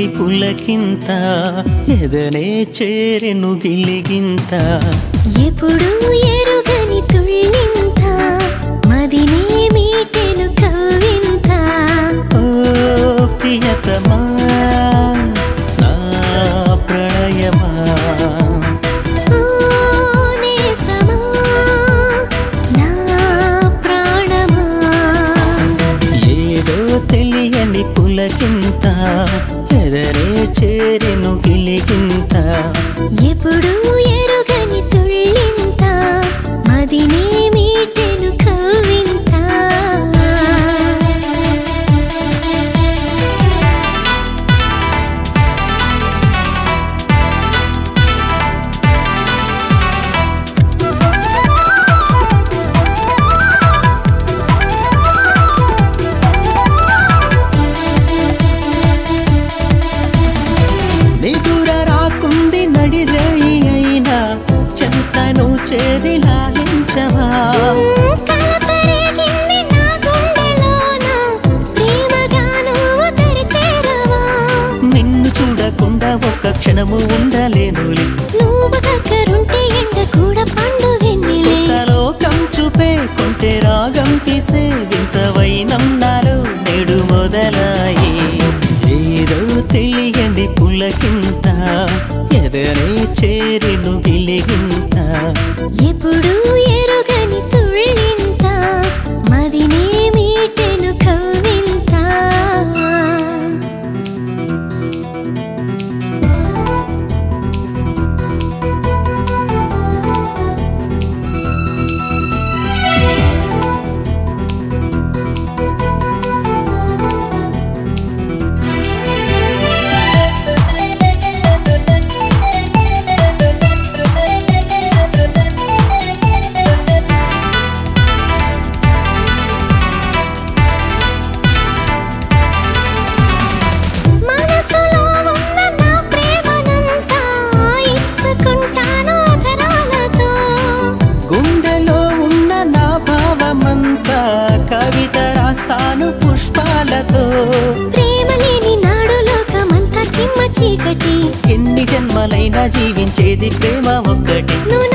తెలియని పులకింత ఎదనే చేరెను గిలిగింత ఎప్పుడు ఎరుగని తుళ్ళింత మదినే మీటెను కవ్వింత ఓ ప్రియతమా నా ప్రణయమా ఓ నేస్తమా నా ప్రాణమా ఏదో తెలియని పులకింత ఎదనే చేరెను గిలిగింత ఎప్పుడు ఎరుగని తుళ్ళింత మదినే మీటెను కవ్వింత నిదుర రాకుంది నడిరేయి అయినా చెంతను చేరి లాలించవా కలతరేగింది నా గుండెలోన ప్రేమగా నువ్వు తెరిచేరవా నిన్ను చూడకుండా ఒక్క క్షణము ఉండలేనులే నువ్వు దగ్గరుంటే ఎండ కూడా పండు వెన్నెలే లోకం చూపే కొంటే రాగం తీసే వింత వైనం నాలో నేడు మొదలాయి ఏదో తెలియని పులకింత ఎదనే చేరిను గిలిగింత ఎప్పుడు ఎరుగని తుళ్ళింత మదినే మీటెను కవ్వింత మనసులో ఉన్న నా ప్రేమనంతా ఇచ్చుకుంటాను అధరాలతో గుండెలో ఉన్న నా భావమంతా కవిత రాస్తాను పుష్పాలతో ప్రేమ లేని నాడు లోకమంతా చిమ్మ చీకటి ఎన్ని జన్మలైనా జీవించేది ప్రేమ ఒక్కటి నువ్వు